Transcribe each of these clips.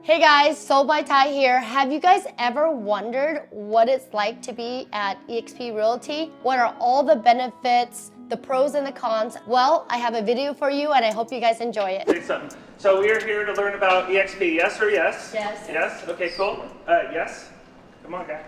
Hey guys, Sold by Thai here. Have you guys ever wondered what it's like to be at EXP Realty? What are all the benefits, the pros and the cons? Well, I have a video for you and I hope you guys enjoy it. Say something. So we are here to learn about EXP. Yes or yes? Yes. Yes? Okay, cool. Yes? Come on, guy.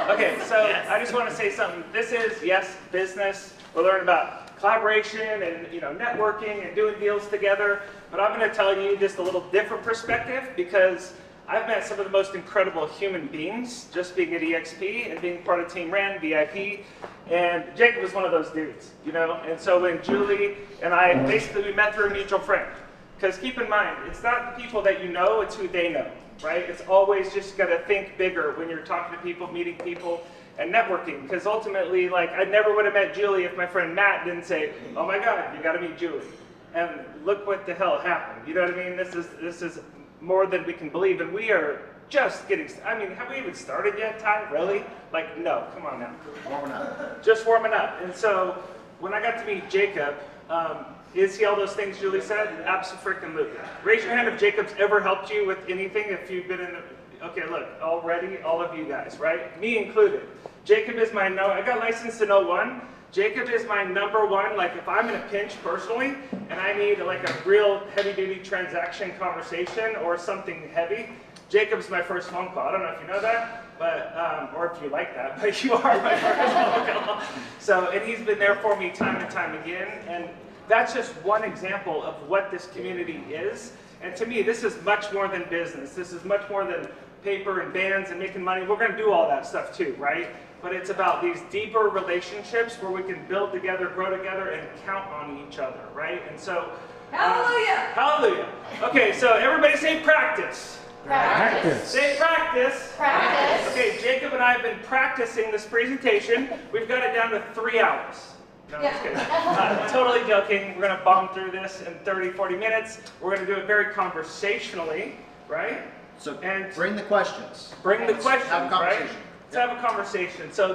Okay, so I just want to say something. This is, yes, business. We'll learn about collaboration and networking and doing deals together. But I'm going to tell you just a little different perspective because I've met some of the most incredible human beings just being at EXP and being part of Team REN, VIP. And Jacob was one of those dudes, And so when Julie and I, basically we met through a mutual friend. Because keep in mind, it's not the people that you know, it's who they know, right? It's always just got to think bigger when you're talking to people, meeting people, and networking. Because ultimately, I never would have met Julie if my friend Matt didn't say, oh my God, you got to meet Julie. And look what the hell happened. You know what I mean? This is more than we can believe. And we are just getting, have we even started yet, Ty? Really? No, come on now. Warming up. Just warming up. And so when I got to meet Jacob, is he all those things Julie said? Abso-freaking-lutely. Raise your hand if Jacob's ever helped you with anything, if you've been in the, okay, look, already, all of you guys, right? Me included. Jacob is I got licensed in 01. Jacob is my number one, if I'm in a pinch personally, and I need a real heavy-duty transaction conversation or something heavy, Jacob's my first phone call. I don't know if you know that, but, or if you like that, but you are my first phone call. So, and he's been there for me time and time again, and that's just one example of what this community is. And to me, this is much more than business. This is much more than paper and bands and making money. We're going to do all that stuff too, right? But it's about these deeper relationships where we can build together, grow together, and count on each other, right? And so, hallelujah! Hallelujah! Okay, so everybody say practice. Practice. Say practice. Practice. Okay, Jacob and I have been practicing this presentation. We've got it down to 3 hours. No, I'm just kidding. Totally joking. We're going to bomb through this in 30, 40 minutes. We're going to do it very conversationally, right? So and bring the questions. Bring the questions, have a conversation. right? Let's have a conversation. So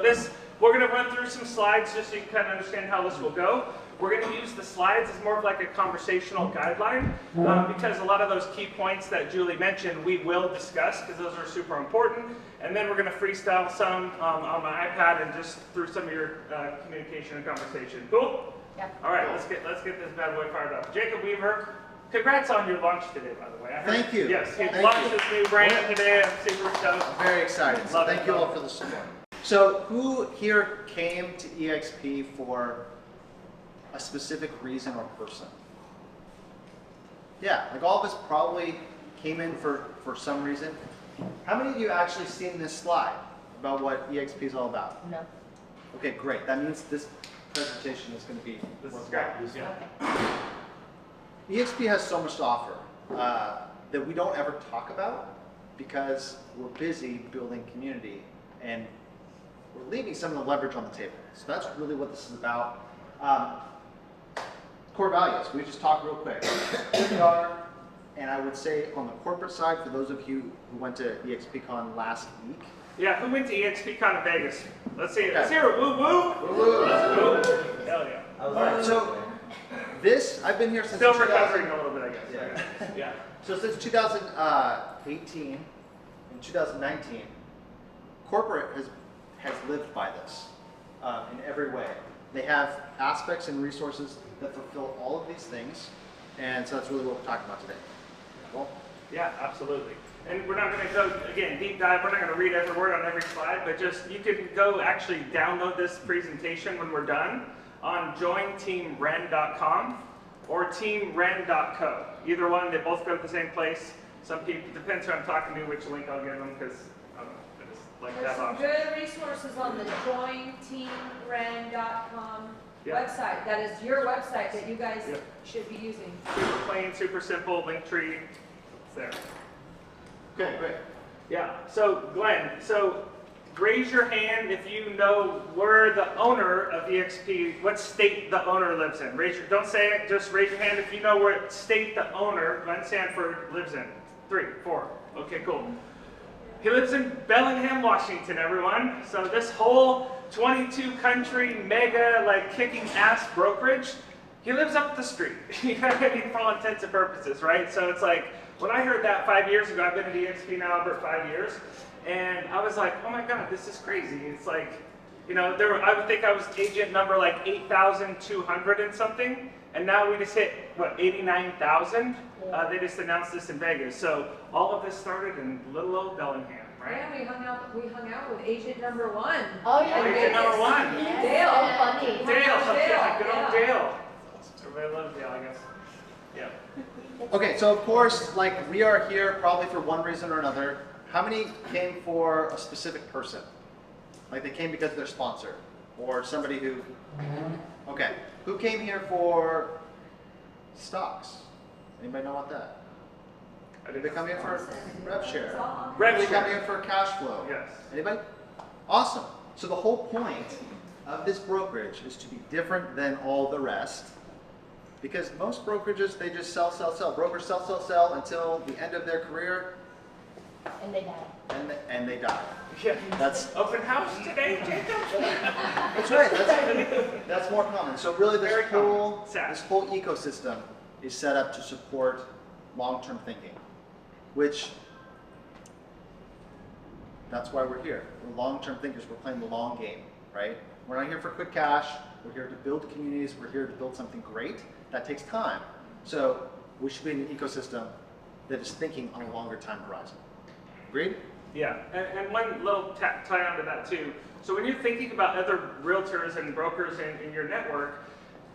we're going to run through some slides just so you can kind of understand how this will go. We're going to use the slides as more of a conversational guideline because a lot of those key points that Julie mentioned we will discuss because those are super important. And then we're going to freestyle some on my iPad and just through some of your communication and conversation. Cool? Yeah. All right, let's get this bad boy fired up. Jacob Weaver, congrats on your launch today, by the way. Thank you. Yes, you Thank launched you. this new brand today. I'm super stoked. I'm very excited. So thank you all for the support. So who here came to EXP for a specific reason or person? Yeah, all of us probably came in for some reason. How many of you actually seen this slide about what EXP is all about? No. Okay, great. That means this presentation is going to be This is worthwhile. great. Yeah. EXP has so much to offer that we don't ever talk about because we're busy building community and we're leaving some of the leverage on the table. So that's really what this is about. Core values, we just talk real quick. Who we are, and I would say on the corporate side, for those of you who went to EXPCon last week. Yeah, who went to EXPCon in Vegas? Let's see it. Okay. Let's hear it. Woo woo. Woo woo. Let's go. Hell yeah. All right, so I've been here since Still 2000 recovering a little bit, I guess. Yeah. Yeah. So since 2018 and 2019, corporate has lived by this in every way. They have aspects and resources that fulfill all of these things, and so that's really what we're talking about today. Cool? Yeah, absolutely. And we're not going to go, again, deep dive. We're not going to read every word on every slide, but just you can go actually download this presentation when we're done on jointeamren.com or teamren.co. Either one, they both go to the same place. Some people, depends who I'm talking to, which link I'll give them, because I just like There's that some option. good resources on the jointeamren.com Yeah. website. That is your website that you guys Yep. should be using. Super plain, super simple, link tree, it's there. Okay, great. Yeah, so Glenn, raise your hand if you know where the owner of EXP, what state the owner lives in. Don't say it, just raise your hand if you know what state the owner, Glenn Sanford, lives in. 3, 4, okay, cool. He lives in Bellingham, Washington, everyone. So this whole 22 country mega kicking ass brokerage, he lives up the street. You know what I mean? For all intents and purposes, right? So it's When I heard that 5 years ago, I've been at EXP now for 5 years, and I was like, oh my God, this is crazy. It's like, you know, I would think I was agent number like 8,200 and something, and now we just hit, what, 89,000? They just announced this in Vegas. So all of this started in little old Bellingham, right? Yeah, we hung out with agent number 1. Oh yeah. Agent number 1. Yes, Dale. so funny. Dale, Dale, yeah, good old yeah. Dale. Everybody loves Dale, I guess. Yeah. Okay, so of course, like we are here probably for one reason or another. How many came for a specific person? Like they came because of their sponsor or somebody who, okay. Who came here for stocks? Anybody know about that? Did they come here for rev share? It's all- Rev Did they come share. here for cash flow? Yes. Anybody? Awesome. So the whole point of this brokerage is to be different than all the rest. Because most brokerages, they just sell, sell, sell. Brokers sell, sell, sell until the end of their career, And they died. and they die. Yeah. That's Open house today, Jacob? that's right. That's more common. So really, Very common. Sad. this whole ecosystem is set up to support long-term thinking, which that's why we're here. We're long-term thinkers. We're playing the long game, right? We're not here for quick cash. We're here to build communities. We're here to build something great. That takes time. So we should be in an ecosystem that is thinking on a longer time horizon. Agreed? Yeah, and one little tie on to that too. So when you're thinking about other realtors and brokers in your network,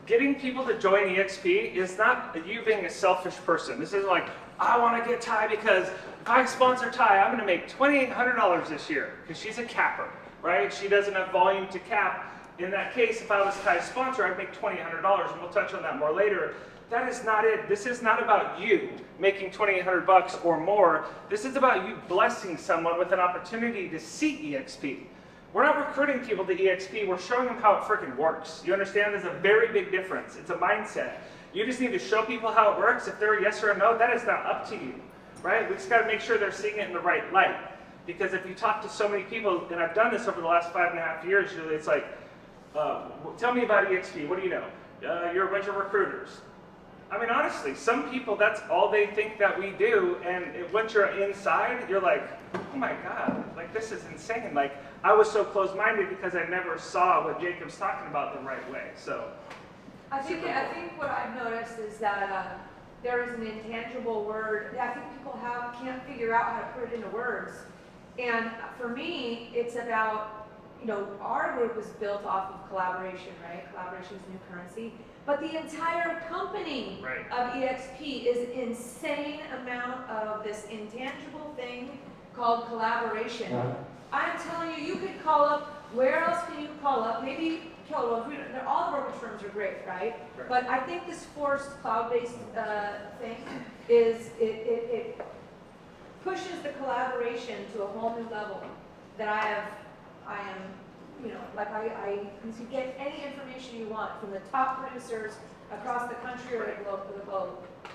getting people to join EXP is not you being a selfish person. This isn't like, I want to get Ty because if I sponsor Ty, I'm going to make $2,800 this year because she's a capper, right? She doesn't have volume to cap. In that case, if I was Ty's sponsor, I'd make $2,800, and we'll touch on that more later. That is not it. This is not about you making $2,800 or more. This is about you blessing someone with an opportunity to see EXP. We're not recruiting people to EXP. We're showing them how it freaking works. You understand? There's a very big difference. It's a mindset. You just need to show people how it works. If they're a yes or a no, that is not up to you, right? We just got to make sure they're seeing it in the right light. Because if you talk to so many people, and I've done this over the last 5.5 years, Julie, it's like, tell me about EXP. What do you know? You're a bunch of recruiters. I mean, honestly, some people, that's all they think that we do. And once you're inside, you're like, oh my God, like this is insane. Like I was so closed-minded because I never saw what Jacob's talking about the right way. So I think what I've noticed is that there is an intangible word. I think people can't figure out how to put it into words. And for me, it's about, you know, our group is built off of collaboration, right? Collaboration is new currency. But the entire company of EXP is an insane amount of this intangible thing called collaboration. I'm telling you, you could call up, where else can you call up? Maybe all the brokerage firms are great, right? But I think this forced cloud-based thing it pushes the collaboration to a whole new level that I am, you know, like you can get any information you want from the top producers across the country or the globe.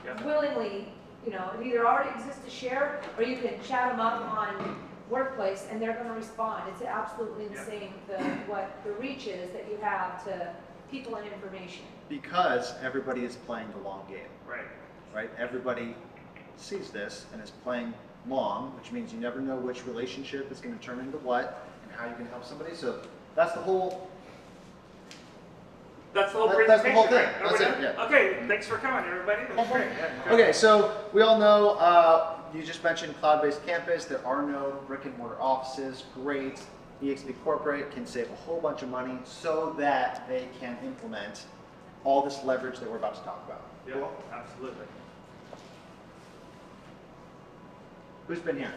Yeah. Willingly, you know, it either already exists to share or you can chat them up on Workplace and they're going to respond. It's absolutely insane what the reach is that you have to people and information. Because everybody is playing the long game. Right. Everybody sees this and is playing long, which means you never know which relationship is going to turn into what and how you can help somebody. So that's the whole. That's the whole That's presentation. the whole thing. Right? That's it, yeah. Okay, thanks for coming, everybody. That's great. Yeah, Okay, so we all know, you just mentioned cloud-based campus. There are no brick and mortar offices. Great. EXP Corporate can save a whole bunch of money so that they can implement all this leverage that we're about to talk about. Yeah, Cool? absolutely. Who's been here?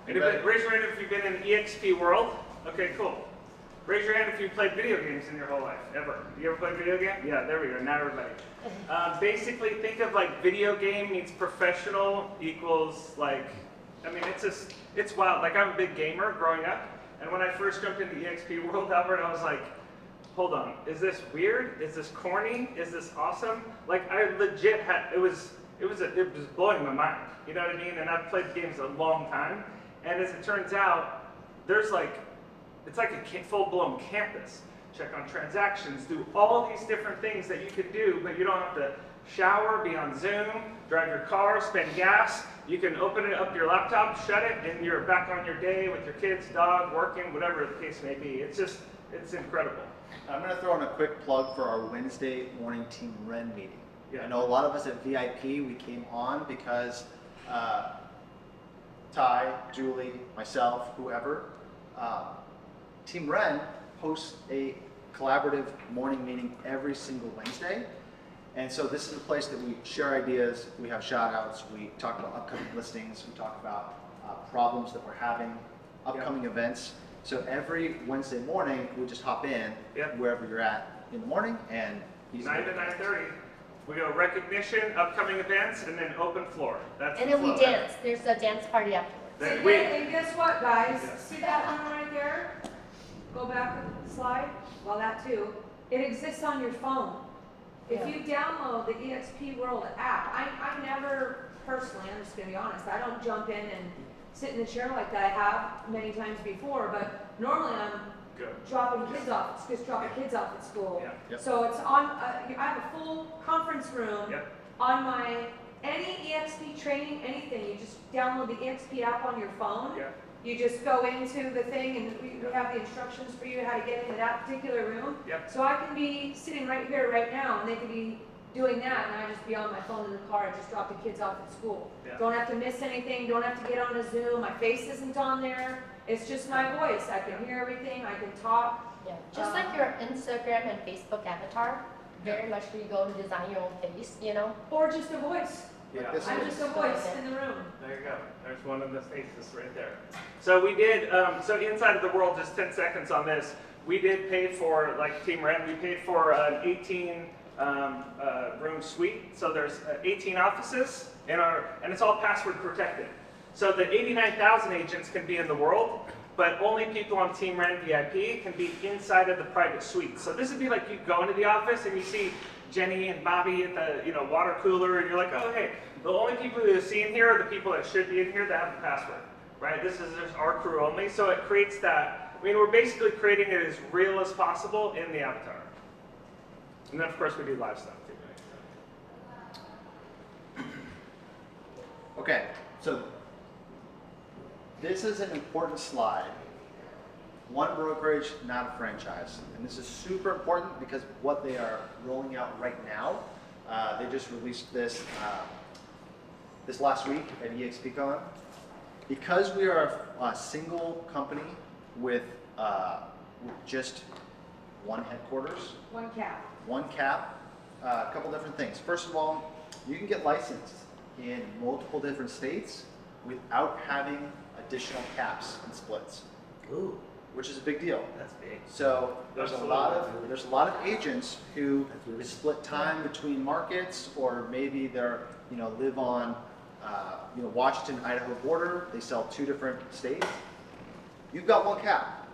Anybody, raise your hand if you've been in EXP world. Okay, cool. Raise your hand if you've played video games in your whole life, ever. You ever played video game? Yeah, there we go, not everybody. Basically, think of like video game means professional equals like, I mean, it's wild. Like I'm a big gamer growing up, and when I first jumped into EXP world, Albert, I was like, hold on, is this weird? Is this corny? Is this awesome? Like I legit had, it was blowing my mind. You know what I mean? And I've played games a long time, and as it turns out, there's like, it's like a full-blown campus. Check on transactions, do all these different things that you could do, but you don't have to shower, be on Zoom, drive your car, spend gas. You can open it up your laptop, shut it, and you're back on your day with your kids, dog, working, whatever the case may be. It's incredible. I'm going to throw in a quick plug for our Wednesday morning Team Ren meeting. Yeah. I know a lot of us at VIP, we came on because Ty, Julie, myself, whoever, Team Ren hosts a collaborative morning meeting every single Wednesday. And so this is a place that we share ideas, we have shout outs, we talk about upcoming listings, we talk about problems that we're having, upcoming events. So every Wednesday morning, we just hop in wherever you're at in the morning, and 9 to 9:30. We go recognition, upcoming events, and then open floor. That's And the then we flow. dance. There's a dance party afterwards. Then And, we- and guess what, guys? Yeah. See that one right there? Go back a slide. Well, that too. It exists on your phone. If Yeah. you download the EXP World app, I never personally, I'm just gonna be honest, I don't jump in and sit in the chair like that. I have many times before, but normally I'm Go. dropping kids off, just dropping kids off at school. Yeah. Yep. So it's on, I have a full conference room Yep. on my, any EXP training, anything, you just download the EXP app on your phone. Yeah. You just go into the thing and we have the instructions for you how to get into that particular room. Yep. So I can be sitting right here, right now, and they could be doing that, and I just be on my phone in the car, I just drop the kids off at school. Yeah. Don't have to miss anything, don't have to get on a Zoom, my face isn't on there, it's just my voice, I can hear everything, I can talk. Yeah. Just like your Instagram and Facebook avatar, very much where you go to design your own face, you know? Or just a voice, Yeah. this I'm just a voice in the room. There you go. There's one of the faces right there. So we did, so inside of the world, just 10 seconds on this. We did pay for, like Team Ren, we paid for an 18 room suite. So there's 18 offices in and it's all password protected. So the 89,000 agents can be in the world, but only people on Team Ren VIP can be inside of the private suite. So this would be like you go into the office and you see Jenny and Bobby at the water cooler, and you're like, oh hey, the only people you see in here are the people that should be in here that have the password, right? This is just our crew only, so it creates that. I mean, we're basically creating it as real as possible in the avatar. And then of course we do live stuff too. Okay, so this is an important slide. One brokerage, not a franchise. And this is super important because what they are rolling out right now, they just released this this last week at EXPCon. Because we are a single company with just one headquarters, One cap. one cap, a couple different things. First of all, you can get licensed in multiple different states without having additional caps and splits, Ooh, which is a big deal. that's big. So there's a lot of agents who That's really split time between markets, or maybe they're live on Washington Idaho border. They sell 2 different states. You've got one cap.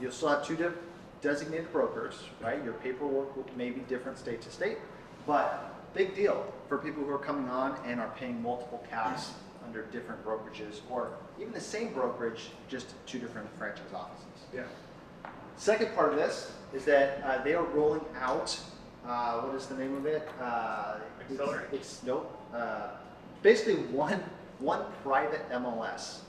You'll still have 2 designated brokers, right? Your paperwork may be different state to state, but big deal for people who are coming on and are paying multiple caps under different brokerages, or even the same brokerage, just 2 different franchise offices. Yeah. Second part of this is that they are rolling out, what is the name of it? Accelerate? Basically one private MLS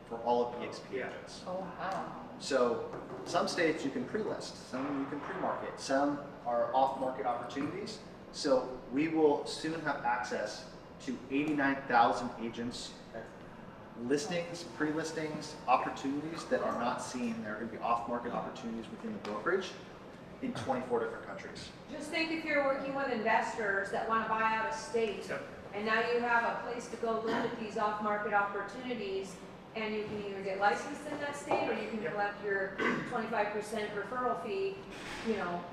for all of EXP Yeah. agents. Oh, wow. So some states you can pre-list, some you can pre-market, some are off-market opportunities. So we will soon have access to 89,000 agents, listings, pre-listings, opportunities that are not seen. There are going to be off-market opportunities within the brokerage in 24 different countries. Just think if you're working with investors that want to buy out a state, Yep. and now you have a place to go look at these off-market opportunities, and you can either get licensed in that state, or you can Yep. collect your 25% referral fee,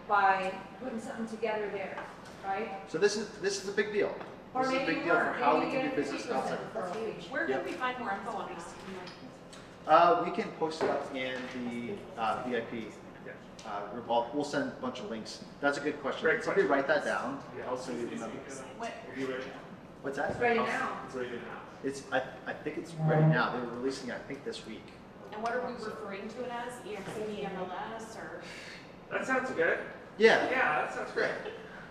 by putting something together there, right? So this is a big deal. Or This is a maybe big deal for more, how we maybe can you do get business 50% outside. referral fee. Where Yep. can we find more info on this? We can post it up in the VIP. We'll send a bunch of links. That's a good question. Great Can somebody question. write that down? Yeah. Also, What, what's that? It's ready now. I think it's ready now. They were releasing it, I think, this week. and what are we referring to it as? EXP MLS or? That sounds good. Yeah. Yeah, that sounds great.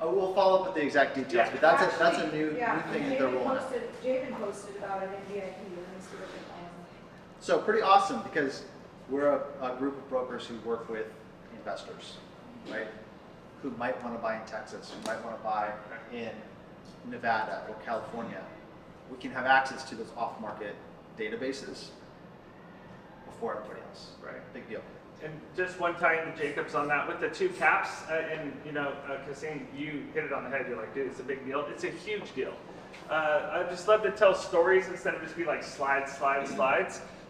We'll follow up with the exact details, Yeah. but that's a new Yeah, thing that they're rolling out. Jaden posted about it in VIP, let me see what they call So pretty awesome because we're a group of brokers who work with investors, right? Who might want to buy in Texas, who might want to buy in Nevada or California. We can have access to those off-market databases before everybody else. Right. Big deal. And just one tie into Jacobs on that with the 2 caps, and you know, Kasim, you hit it on the head. You're like, dude, it's a big deal. It's a huge deal. I just love to tell stories instead of just be like slides.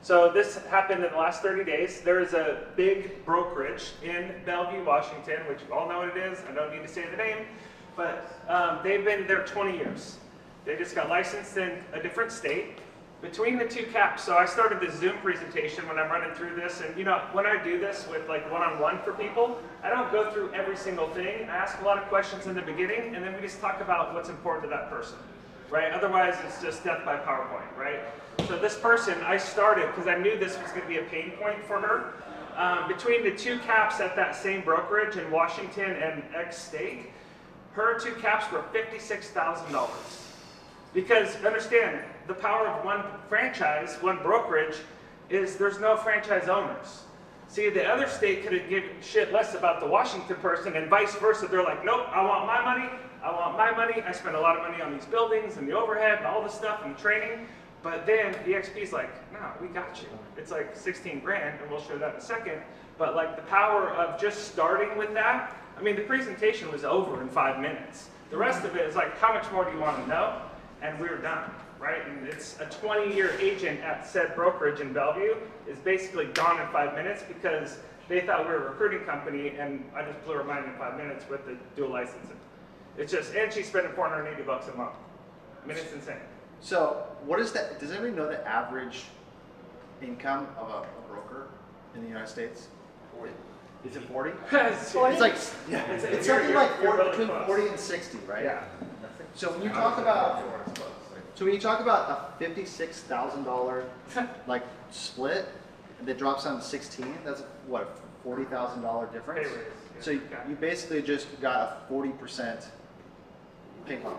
So this happened in the last 30 days. There is a big brokerage in Bellevue, Washington, which you all know what it is. I don't need to say the name, but they've been there 20 years. They just got licensed in a different state. Between the 2 caps, so I started this Zoom presentation when I'm running through this, and you know, when I do this with like one-on-one for people, I don't go through every single thing. I ask a lot of questions in the beginning, and then we just talk about what's important to that person, right? Otherwise, it's just death by PowerPoint, right? So this person, I started because I knew this was going to be a pain point for her. Between the 2 caps at that same brokerage in Washington and X state, her 2 caps were $56,000. Because understand, the power of one franchise, one brokerage, is there's no franchise owners. See, the other state could have given shit less about the Washington person and vice versa. They're like, nope, I want my money, I want my money. I spend a lot of money on these buildings and the overhead and all this stuff and the training. But then EXP's like, no, we got you. It's like 16 grand, and we'll show that in a second. But like the power of just starting with that, I mean, the presentation was over in 5 minutes. The rest of it is like, how much more do you want to know? And we're done, right? And it's a 20-year agent at said brokerage in Bellevue is basically gone in 5 minutes because they thought we were a recruiting company, and I just blew her mind in 5 minutes with the dual licensing. It's just, and she's spending $480 a month. I mean, it's insane. So what is that? Does anybody know the average income of a broker in the United States? 40. Is it 40? It's like, yeah, It's- it's you're- something like you're 40, really between close. 40 and 60, right? Yeah. So when you talk about, a $56,000 like split that drops down to 16, that's what, a $40,000 difference? Pay raise, yeah. So you basically just got a 40% pay bump.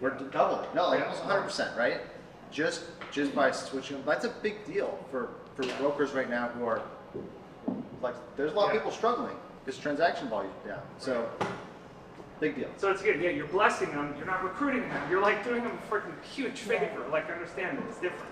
We're double it. No, like almost 100%, right? Just by switching. That's a big deal for brokers right now who are like, there's a lot of Yeah. people struggling because transaction volume is down. So big deal. So it's good. Yeah, you're blessing them. You're not recruiting them. You're like doing them a freaking huge favor. Like, understand it. It's different.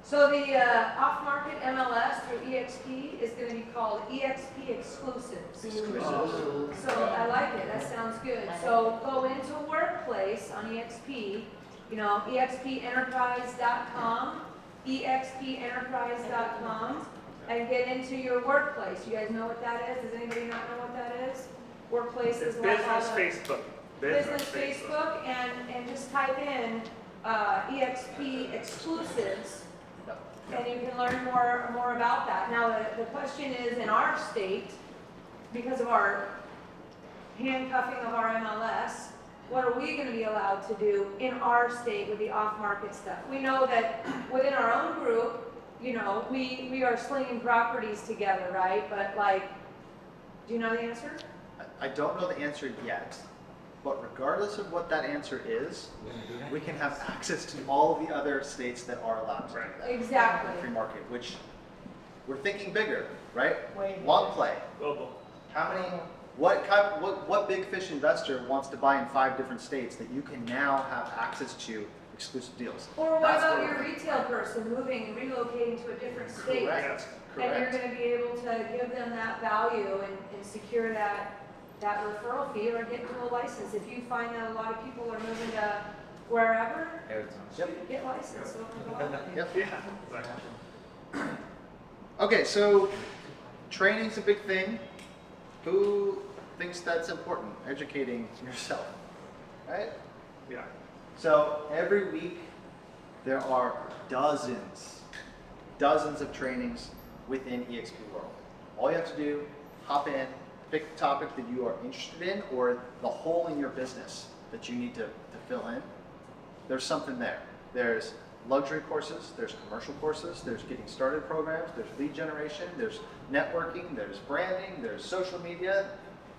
So the off-market MLS through EXP is going to be called EXP Exclusives. So I like it. That sounds good. So go into Workplace on EXP, you know, expenterprise.com, expenterprise.com, and get into your Workplace. You guys know what that is? Does anybody not know what that is? Workplace It's is like business all the- Facebook. Business Facebook, and just type in EXP Exclusives, and you can learn more about that. Now, the question is, in our state, because of our handcuffing of our MLS, what are we going to be allowed to do in our state with the off-market stuff? We know that within our own group, you know, we are slinging properties together, right? But like, do you know the answer? I don't know the answer yet, but regardless of what that answer is, we can have access to all of the other states that are allowed to do that. Exactly. Free market, which we're thinking bigger, right? Long play. Global. How many? What big fish investor wants to buy in 5 different states that you can now have access to exclusive deals? Or what That's about what your we're- retail person moving and relocating to a different state? Correct. And you're Correct. going to be able to give them that value and secure that referral fee or get into a license. If you find that a lot of people are moving to wherever, Yep. get licensed. Yep. Yeah. Exactly. Okay, so training's a big thing. Who thinks that's important? Educating yourself, right? Yeah. So every week there are dozens of trainings within EXP World. All you have to do, hop in, pick the topic that you are interested in or the hole in your business that you need to fill in. There's something there. There's luxury courses, there's commercial courses, there's getting started programs, there's lead generation, there's networking, there's branding, there's social media.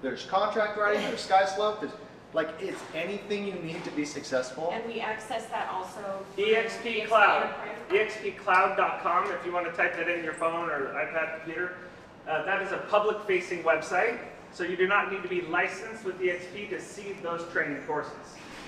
There's contract writing, there's sky slope, there's, like, it's anything you need to be successful. And we access that also. EXP Cloud, expcloud.com, if you want to type that in your phone or iPad computer. That is a public-facing website, so you do not need to be licensed with EXP to see those training courses.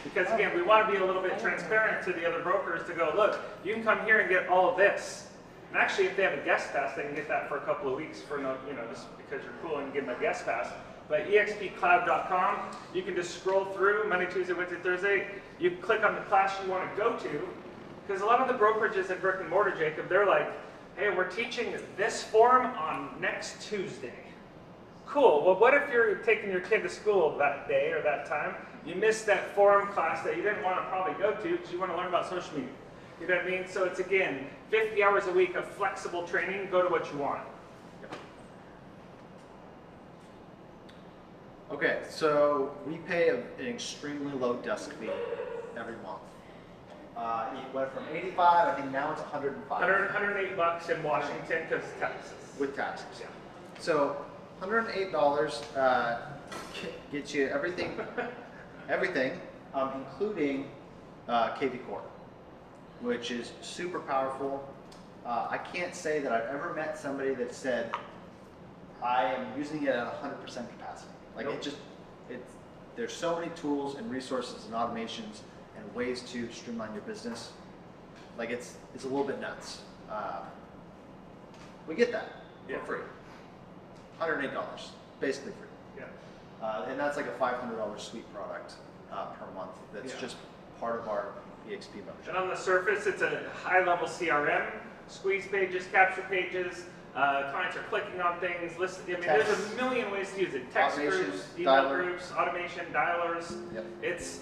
Because again, we want to be a little bit transparent to the other brokers to go, look, you can come here and get all of this. And actually, if they have a guest pass, they can get that for a couple of weeks for no, just because you're cool and give them a guest pass. But expcloud.com, you can just scroll through Monday, Tuesday, Wednesday, Thursday. You click on the class you want to go to. Because a lot of the brokerages in brick and mortar, Jacob, they're like, hey, we're teaching this form on next Tuesday. Cool, well what if you're taking your kid to school that day or that time, you missed that forum class that you didn't want to probably go to because you want to learn about social media. You know what I mean? So it's again, 50 hours a week of flexible training, go to what you want. Okay, so we pay an extremely low desk fee every month. It went from 85, I think now it's 105. 108 bucks in Washington because taxes. With taxes. Yeah. So $108 gets you everything, including KV Core, which is super powerful. I can't say that I've ever met somebody that said, I am using it at 100% capacity. Like Nope. there's so many tools and resources and automations and ways to streamline your business. Like it's a little bit nuts. We get that Yeah. for free. $108, basically free. Yeah. And that's like a $500 suite product per month. That's Yeah. just part of our EXP membership. And on the surface, it's a high-level CRM, squeeze pages, capture pages. Clients are clicking on things, listen. I mean, there's Text. a million ways to use it. Text Automation, groups, email dialer. groups, automation, dialers. Yep. It's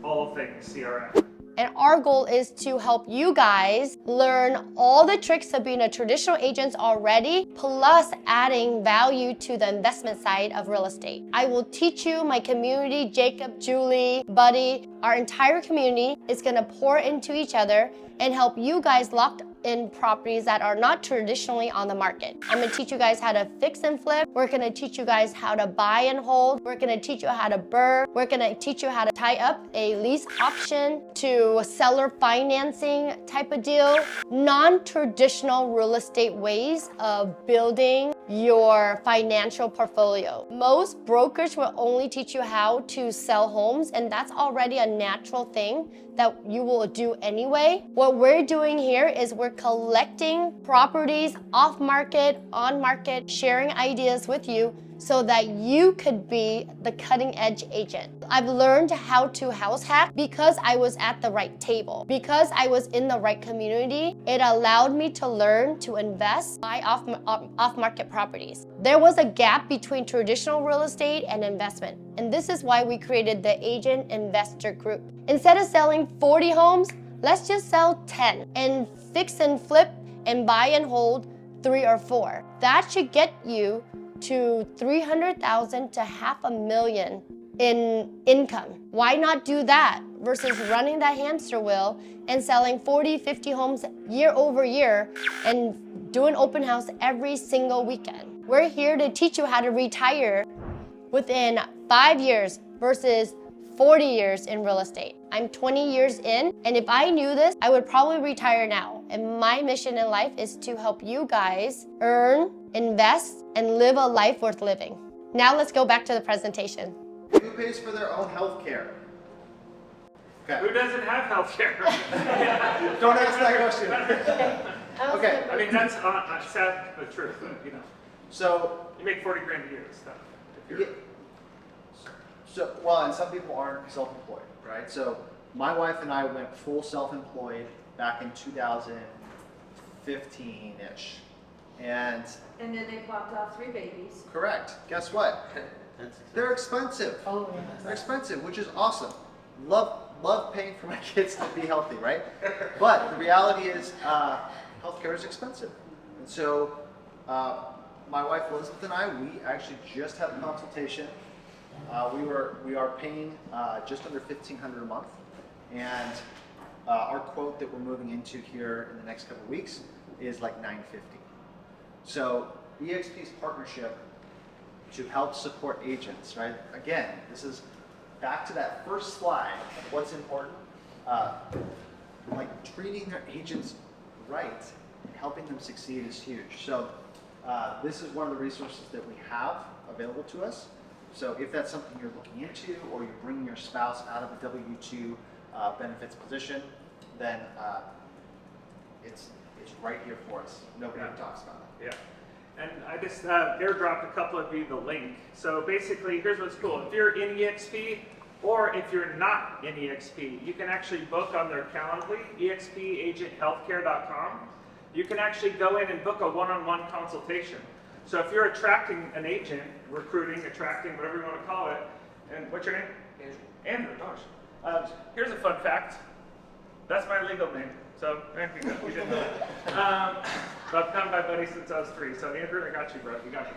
all things CRM. And our goal is to help you guys learn all the tricks of being a traditional agent already, plus adding value to the investment side of real estate. I will teach you, my community, Jacob, Julie, Buddy, our entire community is gonna pour into each other and help you guys lock in properties that are not traditionally on the market. I'm gonna teach you guys how to fix and flip. We're gonna teach you guys how to buy and hold. We're gonna teach you how to burr. We're gonna teach you how to tie up a lease option to seller financing type of deal. Non-traditional real estate ways of building your financial portfolio. Most brokers will only teach you how to sell homes, and that's already a natural thing that you will do anyway. What we're doing here is we're collecting properties off market, on market, sharing ideas with you so that you could be the cutting edge agent. I've learned how to house hack because I was at the right table. Because I was in the right community, it allowed me to learn to invest, buy off-market properties. There was a gap between traditional real estate and investment. And this is why we created the Agent Investor Group. Instead of selling 40 homes, let's just sell 10 and fix and flip and buy and hold 3 or 4. That should get you to $300,000 to $500,000 in income. Why not do that versus running that hamster wheel and selling 40, 50 homes year over year and doing open house every single weekend? We're here to teach you how to retire within 5 years versus 40 years in real estate. I'm 20 years in, and if I knew this, I would probably retire now. And my mission in life is to help you guys earn, invest, and live a life worth living. Now let's go back to the presentation. Who pays for their own health care? Okay. Who doesn't have health care? Don't ask that question. Okay. I mean, that's sad but true, but you know. So, You make 40 grand a year and stuff. If you're, well, and some people aren't self-employed, right? So, my wife and I went full self-employed back in 2015-ish. And And then they plopped off 3 babies. correct, guess what? They're expensive. Oh, yes. They're expensive, which is awesome. Love paying for my kids to be healthy, right? But the reality is, healthcare is expensive. And so, my wife Elizabeth and I, we actually just had a consultation. We are paying just under $1,500 a month, and our quote that we're moving into here in the next couple of weeks is like $950. So EXP's partnership to help support agents, right? Again, this is back to that first slide of what's important. Like treating their agents right and helping them succeed is huge. So this is one of the resources that we have available to us. So if that's something you're looking into, or you're bringing your spouse out of a W-2 benefits position, then it's right here for us. Nobody talks about it. Yeah. And I just airdropped a couple of you the link. So basically, here's what's cool. If you're in EXP, or if you're not in EXP, you can actually book on their Calendly, expagенthealthcare.com. You can actually go in and book a one-on-one consultation. So if you're attracting an agent, recruiting, attracting, whatever you want to call it, and what's your name? Andrew. Gosh. Here's a fun fact. That's my legal name. So there you go. You didn't know that. I've known my buddy since I was 3. So Andrew, I got you, bro. You got me.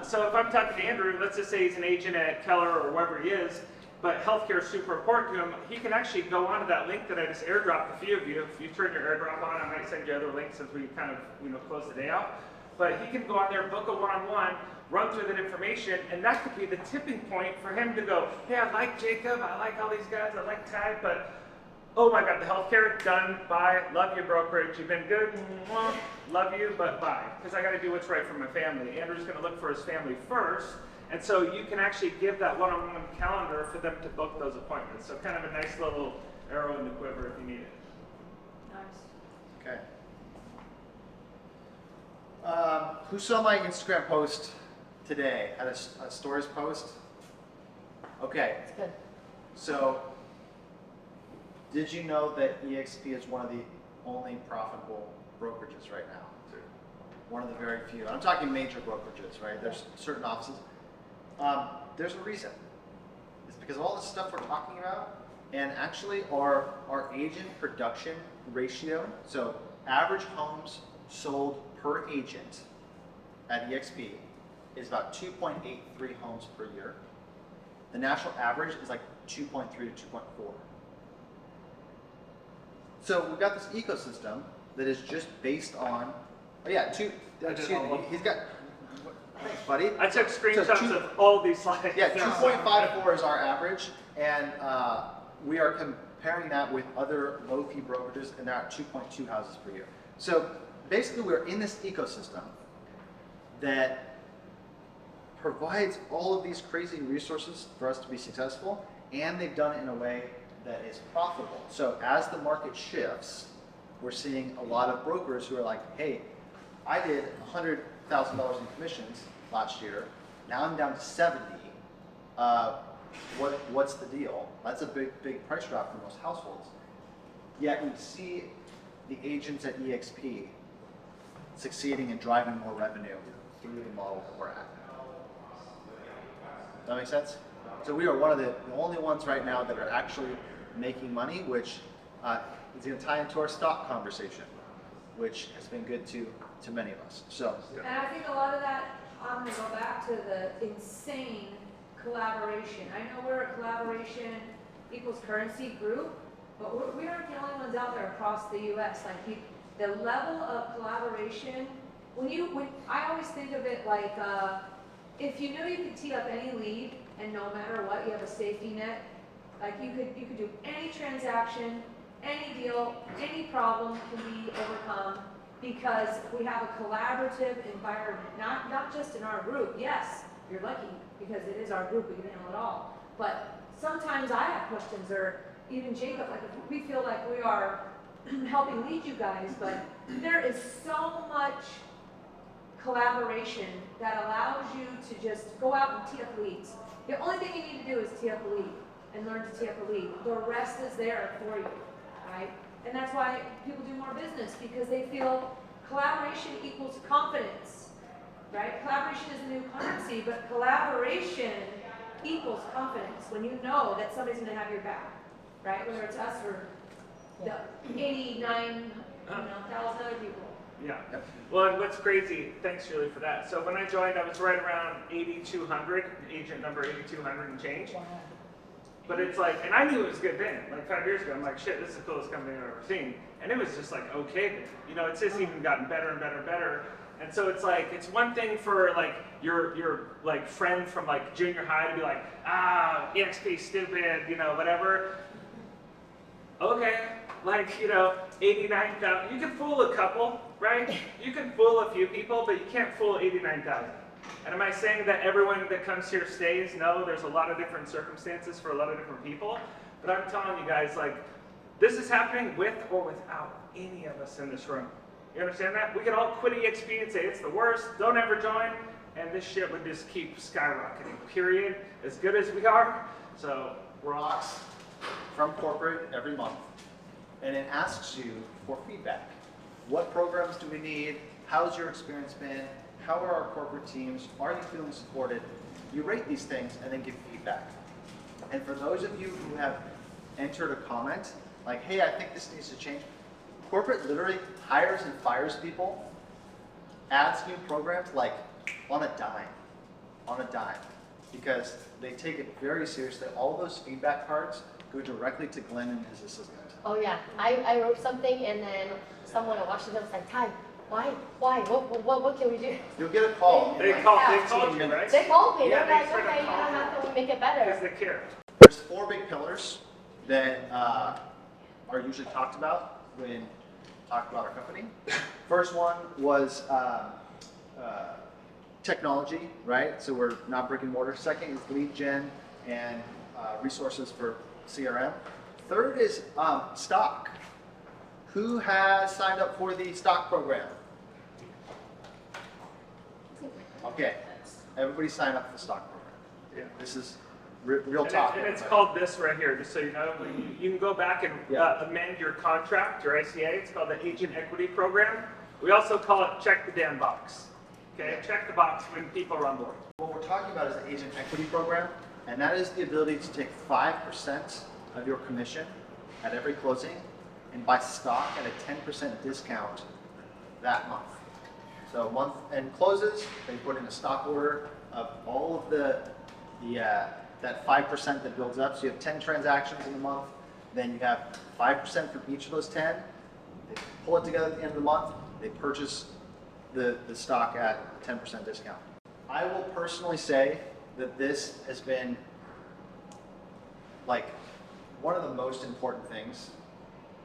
So if I'm talking to Andrew, let's just say he's an agent at Keller or wherever he is, but healthcare is super important to him, he can actually go onto that link that I just airdropped a few of you. If you turn your airdrop on, I might send you other links as we kind of close the day out. But he can go on there, book a one-on-one, run through that information, and that could be the tipping point for him to go, hey, I like Jacob, I like all these guys, I like Ty, but oh my God, the healthcare, done, bye, love you brokerage, you've been good, love you, but bye. Because I got to do what's right for my family. Andrew's going to look for his family first, and so you can actually give that one-on-one calendar for them to book those appointments. So kind of a nice little arrow in the quiver if you need it. Nice. Okay. Who saw my Instagram post today? Had a stories post? Okay. It's good. So, did you know that EXP is one of the only profitable brokerages right now? One of the very few. I'm talking major brokerages, right? There's certain offices. There's a reason. It's because of all the stuff we're talking about, and actually our agent production ratio, so average homes sold per agent at EXP is about 2.83 homes per year. The national average is like 2.3 to 2.4. So we've got this ecosystem that is just based on, oh yeah, he's got, thanks buddy. I took screenshots of all these slides. Yeah, 2.54 is our average, and we are comparing that with other low-fee brokerages, and they're at 2.2 houses per year. So basically, we're in this ecosystem that provides all of these crazy resources for us to be successful, and they've done it in a way that is profitable. So as the market shifts, we're seeing a lot of brokers who are like, hey, I did $100,000 in commissions last year, now I'm down to 70. What's the deal? That's a big price drop for most households. Yet we see the agents at EXP succeeding and driving more revenue through the model that we're at. Does that make sense? So we are one of the only ones right now that are actually making money, which is going to tie into our stock conversation, which has been good to many of us. So. And I think a lot of that, I'm going to go back to the insane collaboration. I know we're a collaboration equals currency group, but we aren't the only ones out there across the U.S. Like the level of collaboration, when I always think of it like, if you knew you could tee up any lead, and no matter what, you have a safety net, like you could do any transaction, any deal, any problem can be overcome because we have a collaborative environment, not just in our group. Yes, you're lucky because it is our group, we can handle it all. But sometimes I have questions, or even Jacob, like if we feel like we are helping lead you guys, but there is so much collaboration that allows you to just go out and tee up leads. The only thing you need to do is tee up a lead and learn to tee up a lead. The rest is there for you, right? And that's why people do more business, because they feel collaboration equals confidence, right? Collaboration is the new currency, but collaboration equals confidence when you know that somebody's going to have your back, right? Whether it's us or the 89,000 other people. Yeah. Well, and what's crazy, thanks Julie for that. So when I joined, I was right around 8,200, agent number 8,200 and change. But it's like, and I knew it was good then. Like 5 years ago, I'm like, shit, this is the coolest company I've ever seen. And it was just like, okay then. You know, it's just even gotten better and better and better. And so it's like, it's one thing for like your like friend from like junior high to be like, EXP stupid, you know, whatever. Okay, like, you know, 89,000, you can fool a couple, right? You can fool a few people, but you can't fool 89,000. And am I saying that everyone that comes here stays? No, there's a lot of different circumstances for a lot of different people. But I'm telling you guys, like, this is happening with or without any of us in this room. You understand that? We could all quit EXP and say it's the worst, don't ever join, and this shit would just keep skyrocketing, period. As good as we are, so Rocks from corporate every month, and it asks you for feedback. What programs do we need? How's your experience been? How are our corporate teams? Are you feeling supported? You rate these things and then give feedback. And for those of you who have entered a comment, like, hey, I think this needs to change, corporate literally hires and fires people, adds new programs like on a dime, because they take it very seriously. All those feedback cards go directly to Glenn and his assistant. Oh yeah, I wrote something and then someone at Washington was like, Ty, why? What can we do? You'll get a call. they in called like you, 15 minutes. right? They called me, Yeah, they're like, thanks for the okay, call. how can we make it Because better? they care. There's 4 big pillars that are usually talked about when talking about our company. First one was technology, right? So we're not brick and mortar. Second is lead gen and resources for CRM. Third is stock. Who has signed up for the stock program? Okay, everybody sign up for the stock program. Yeah. This is real And talk. it's called this right here, just so you know. You can go back and amend your contract, your ICA. It's called the Agent Equity Program. We also call it check the damn box. Okay, check the box when people are on board. What we're talking about is the Agent Equity Program, and that is the ability to take 5% of your commission at every closing and buy stock at a 10% discount that month. So month end closes, they put in a stock order of all of that 5% that builds up. So you have 10 transactions in a month, then you have 5% from each of those 10. They pull it together at the end of the month, they purchase the stock at a 10% discount. I will personally say that this has been like one of the most important things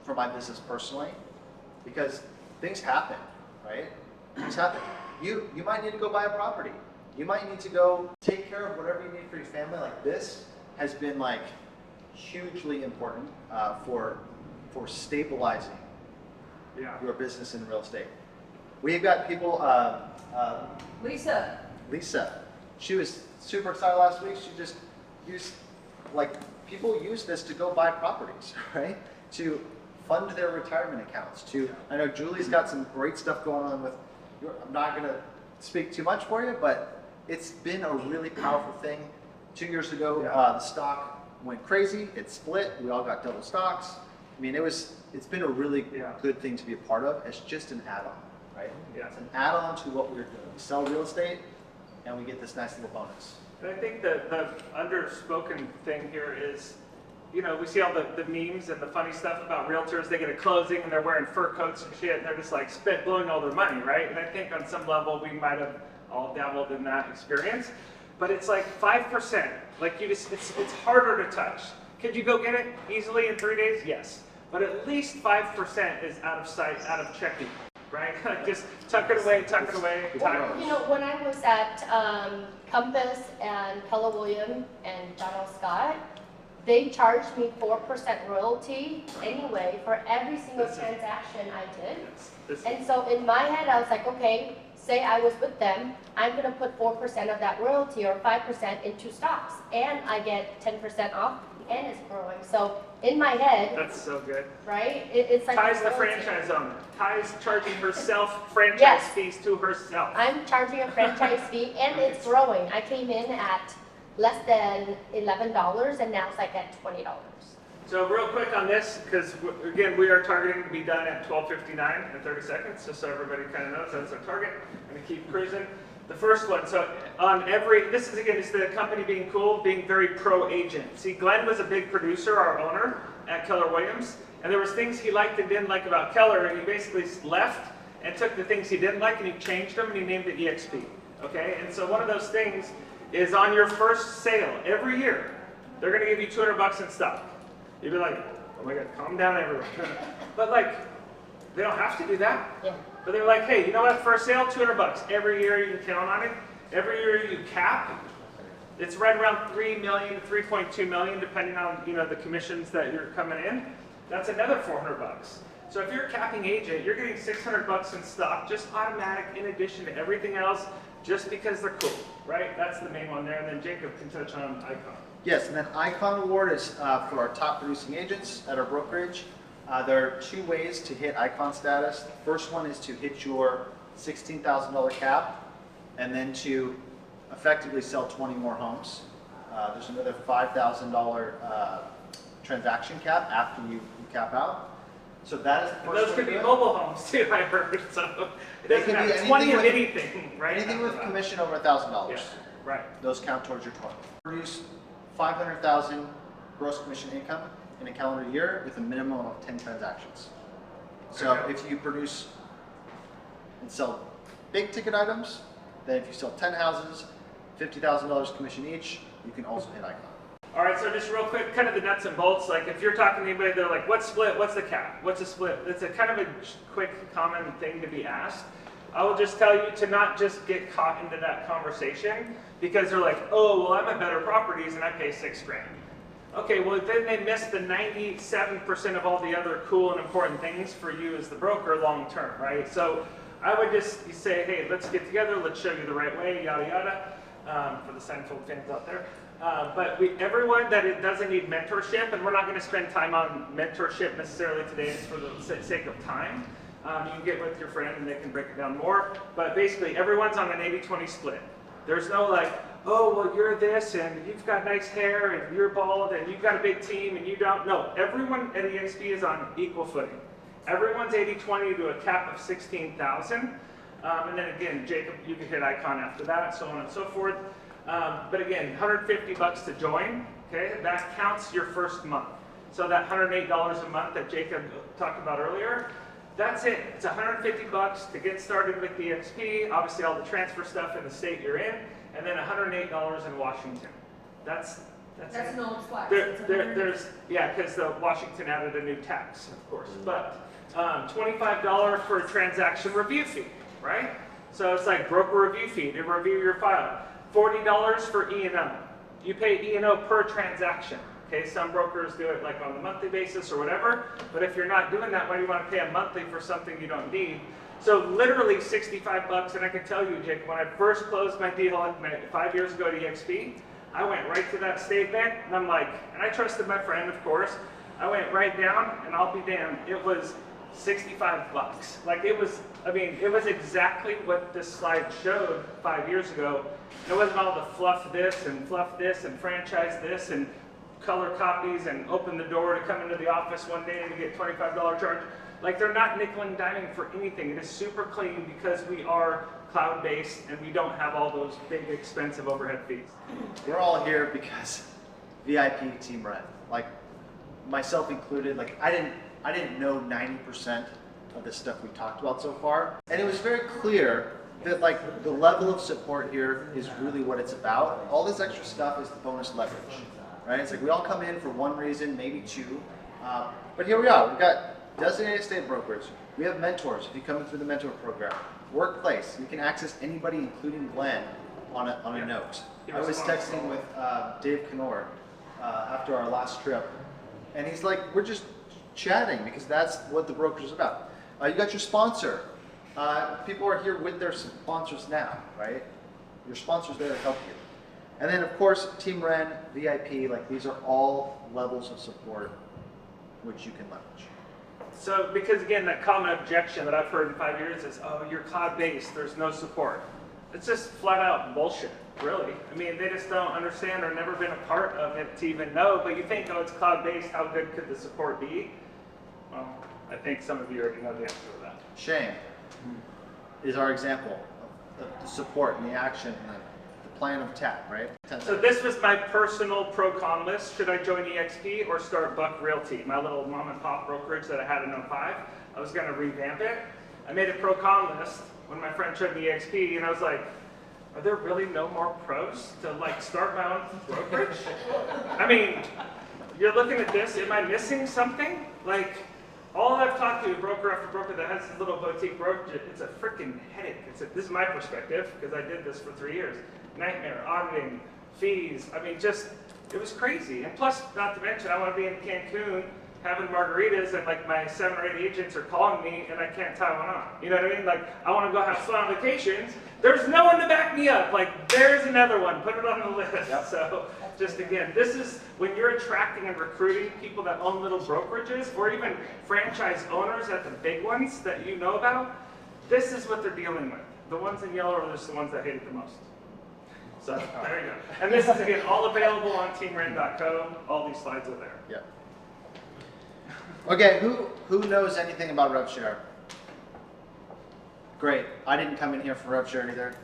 for my business personally, because things happen, right? Things happen. You might need to go buy a property. You might need to go take care of whatever you need for your family. Like, this has been like hugely important for stabilizing your business in real estate. We've got people, Lisa. Lisa, she was super excited last week. She just used, like, people use this to go buy properties, right? To fund their retirement accounts. I know Julie's got some great stuff going on with, I'm not gonna speak too much for you, but it's been a really powerful thing. 2 years ago, the stock went crazy, it split, we all got double stocks. I mean, it's been a really good thing to be a part of. It's just an add-on, right? Yeah. It's an add-on to what we're doing. We sell real estate, and we get this nice little bonus. And I think the underspoken thing here is, you know, we see all the memes and the funny stuff about realtors. They get a closing and they're wearing fur coats and shit, and they're just like blowing all their money, right? And I think on some level we might have all dabbled in that experience. But it's like 5%. Like, it's harder to touch. Could you go get it easily in 3 days? Yes. But at least 5% is out of sight, out of checking, right? Like, just tuck it away, time. You know, when I was at Compass and Keller Williams and John L. Scott, they charged me 4% royalty anyway for every single transaction I did. And so in my head, I was like, okay, say I was with them, I'm going to put 4% of that royalty or 5% into stocks, and I get 10% off, and it's growing. So in my head, That's so good. right? It's like Ty's the royalty. franchise owner. Ty's charging herself franchise fees to herself. I'm charging a franchise fee, and it's growing. I came in at less than $11, and now it's like at $20. So real quick on this, because again, we are targeting to be done at 12:59 in 30 seconds, just so everybody kind of knows that's our target. I'm gonna keep cruising. The first one, so on this is again, it's the company being cool, being very pro-agent. See, Glenn was a big producer, our owner, at Keller Williams, and there was things he liked and didn't like about Keller, and he basically left and took the things he didn't like and he changed them and he named it EXP. Okay, and so one of those things is on your first sale every year, they're gonna give you 200 bucks in stock. You'd be like, oh my God, calm down everyone. But like, they don't have to do that. Yeah. But they're like, hey, you know what, first sale, 200 bucks. Every year you can count on it. Every year you cap. It's right around 3 million, 3.2 million, depending on, you know, the commissions that you're coming in. That's another 400 bucks. So if you're a capping agent, you're getting 600 bucks in stock, just automatic in addition to everything else, just because they're cool, right? That's the main one there. And then Jacob can touch on Icon. Yes, and then Icon Award is for our top producing agents at our brokerage. There are 2 ways to hit Icon status. The first one is to hit your $16,000 cap, and then to effectively sell 20 more homes. There's another $5,000 transaction cap after you cap out. So that is the first And those way could to be do it. mobile homes too, I heard. So it They doesn't can be have 20 of anything anything, right? Anything with After that. commission over $1,000. Yeah, right. Those count towards your 20. Produce 500,000 gross commission income in a calendar year with a minimum of 10 transactions. So Okay. if you produce and sell big ticket items, then if you sell 10 houses, $50,000 commission each, you can also hit Icon. All right, so just real quick, kind of the nuts and bolts. Like if you're talking to anybody, they're like, what's split? What's the cap? What's a split? It's a kind of a quick, common thing to be asked. I will just tell you to not just get caught into that conversation because they're like, oh, well, I'm at Better Properties and I pay $6 grand. Okay, well, then they miss the 97% of all the other cool and important things for you as the broker long term, right? So I would just say, hey, let's get together, let's show you the right way, yada, yada, for the Seinfeld fans out there. But everyone that it doesn't need mentorship, and we're not going to spend time on mentorship necessarily today for the sake of time. You can get with your friend and they can break it down more. But basically, everyone's on an 80-20 split. There's no like, oh, well, you're this, and you've got nice hair, and you're bald, and you've got a big team, and you don't. No, everyone at EXP is on equal footing. Everyone's 80-20 to a cap of 16,000. And then again, Jacob, you can hit Icon after that, so on and so forth. But again, 150 bucks to join, okay? That counts your first month. So that $108 a month that Jacob talked about earlier, that's it. It's 150 bucks to get started with EXP, obviously all the transfer stuff in the state you're in, and then $108 in Washington. That's it. no flex. There's, yeah, because the Washington added a new tax, of course. But $25 for a transaction review fee, right? So it's like broker review fee to review your file. $40 for E&O. You pay E&O per transaction. Okay, some brokers do it like on a monthly basis or whatever, but if you're not doing that, why do you want to pay a monthly for something you don't need? So literally 65 bucks, and I can tell you, Jake, when I first closed my deal 5 years ago at EXP, I went right to that statement, and I'm like, and I trusted my friend, of course, I went right down, and I'll be damned, it was 65 bucks. Like it was, I mean, it was exactly what this slide showed 5 years ago. It wasn't all the fluff this and franchise this and color copies and open the door to come into the office one day and you get $25 charge. Like they're not nickel and diming for anything. It is super clean because we are cloud-based and we don't have all those big expensive overhead fees. We're all here because VIP Team Red, like myself included, like I didn't know 90% of the stuff we talked about so far. And it was very clear that like the level of support here is really what it's about. All this extra stuff is the bonus leverage, right? It's like we all come in for one reason, maybe two, but here we are. We've got designated estate brokers. We have mentors if you come in through the mentor program. Workplace, you can access anybody, including Glenn, on a note. I was texting with Dave Knorr after our last trip, and he's like, we're just chatting because that's what the broker's about. You got your sponsor. People are here with their sponsors now, right? Your sponsor's there to help you. And then of course, Team Ren, VIP, like these are all levels of support which you can leverage. So, because again, that common objection that I've heard in 5 years is, oh, you're cloud-based, there's no support. It's just flat out bullshit, really. I mean, they just don't understand or never been a part of it to even know, but you think, oh, it's cloud-based, how good could the support be? Well, I think some of you already know the answer to that. Shane is our example of the support and the action and the plan of attack, right? So this was my personal pro-con list. Should I join EXP or start Buck Realty, my little mom and pop brokerage that I had in 05? I was going to revamp it. I made a pro-con list when my friend showed me EXP, and I was like, are there really no more pros to like start my own brokerage? I mean, you're looking at this, am I missing something? Like, all I've talked to broker after broker that has this little boutique brokerage, it's a freaking headache. This is my perspective, because I did this for 3 years. Nightmare, auditing, fees, I mean, just, it was crazy. And plus, not to mention, I want to be in Cancun having margaritas, and like my 7 or 8 agents are calling me and I can't tie one on. You know what I mean? Like, I want to go have fun on vacations. There's no one to back me up. Like, there's another one. Put it on the list. Yep. So, just again, this is when you're attracting and recruiting people that own little brokerages, or even franchise owners at the big ones that you know about, this is what they're dealing with. The ones in yellow are just the ones that hate it the most. So, there you go. And this is, again, all available on teamren.co. All these slides are there. Yeah. Okay, who knows anything about rev share? Great. I didn't come in here for rev share either.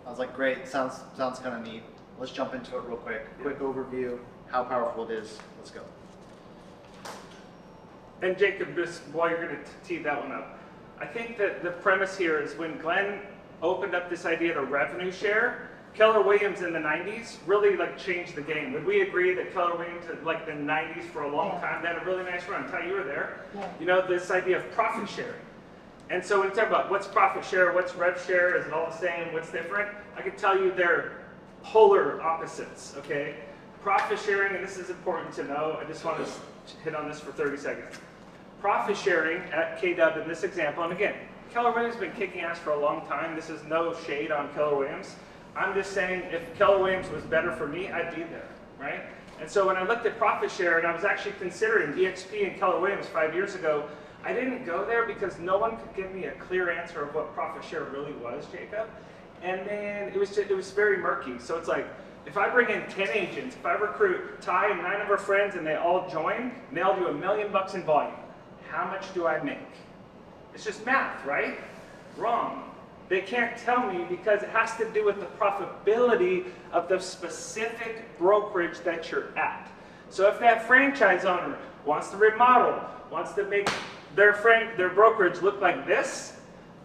I was like, great, sounds kind of neat. Let's jump into it real quick. Quick overview, how powerful it is. Let's go. And Jacob, just while you're going to tee that one up, I think that the premise here is when Glenn opened up this idea to revenue share, Keller Williams in the 90s really like changed the game. Would we agree that Keller Williams in like the 90s for a long time, they had a really nice run? Ty, you were there. Yeah. You know, this idea of profit sharing. And so when you talk about what's profit share, what's rev share, is it all the same, what's different? I can tell you they're polar opposites, okay? Profit sharing, and this is important to know, I just want to hit on this for 30 seconds. Profit sharing at KW in this example, and again, Keller Williams has been kicking ass for a long time. This is no shade on Keller Williams. I'm just saying if Keller Williams was better for me, I'd be there, right? And so when I looked at profit share, and I was actually considering EXP and Keller Williams 5 years ago, I didn't go there because no one could give me a clear answer of what profit share really was, Jacob. And then it was very murky. So it's like, if I bring in 10 agents, if I recruit Ty and 9 of our friends and they all join, and they all do $1 million in volume, how much do I make? It's just math, right? Wrong. They can't tell me because it has to do with the profitability of the specific brokerage that you're at. So if that franchise owner wants to remodel, wants to make their brokerage look like this,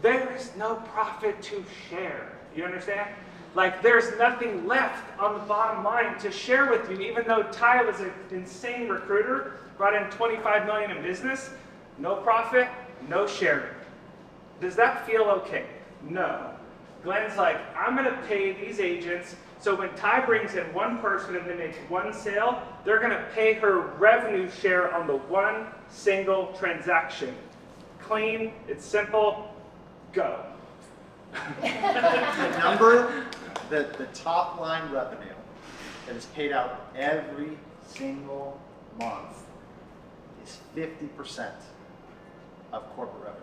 there is no profit to share. You understand? Like, there's nothing left on the bottom line to share with you, even though Ty was an insane recruiter, brought in $25 million in business, no profit, no sharing. Does that feel okay? No. Glenn's like, I'm going to pay these agents, so when Ty brings in one person and they make one sale, they're going to pay her revenue share on the one single transaction. Clean, it's simple, go. The number, the top line revenue that is paid out every single month is 50% of corporate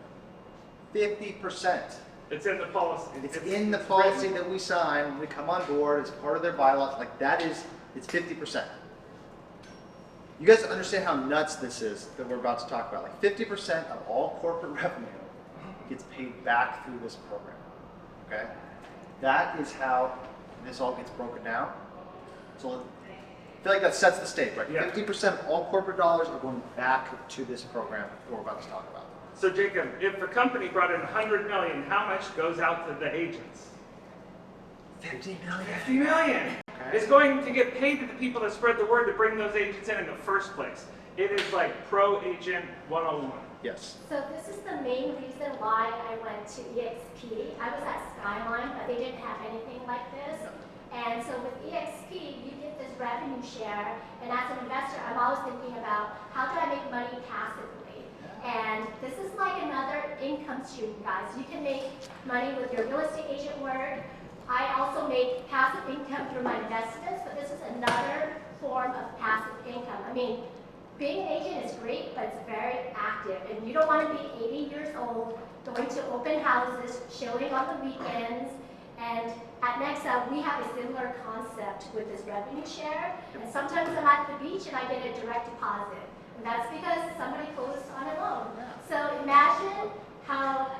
revenue. 50%. It's in the policy. It's in the policy that we sign when we come on board as part of their bylaws. Like it's 50%. You guys understand how nuts this is that we're about to talk about? Like 50% of all corporate revenue gets paid back through this program. Okay? That is how this all gets broken down. So I feel like that sets the stage, right? Yeah. 50% of all corporate dollars are going back to this program that we're about to talk about. So Jacob, if a company brought in $100 million, how much goes out to the agents? 50 million. 50 million. Okay. It's going to get paid to the people that spread the word to bring those agents in the first place. It is like pro agent 101. Yes. So this is the main reason why I went to EXP. I was at Skyline, but they didn't have anything like this. And so with EXP, you get this revenue share. And as an investor, I'm always thinking about how do I make money passively? And this is like another income stream, guys. You can make money with your real estate agent work. I also make passive income through my investments, but this is another form of passive income. I mean, being an agent is great, but it's very active. And you don't want to be 80 years old, going to open houses, showing on the weekends. And at Nexa, we have a similar concept with this revenue share. And sometimes I'm at the beach and I get a direct deposit. And that's because somebody closed on a loan. So imagine how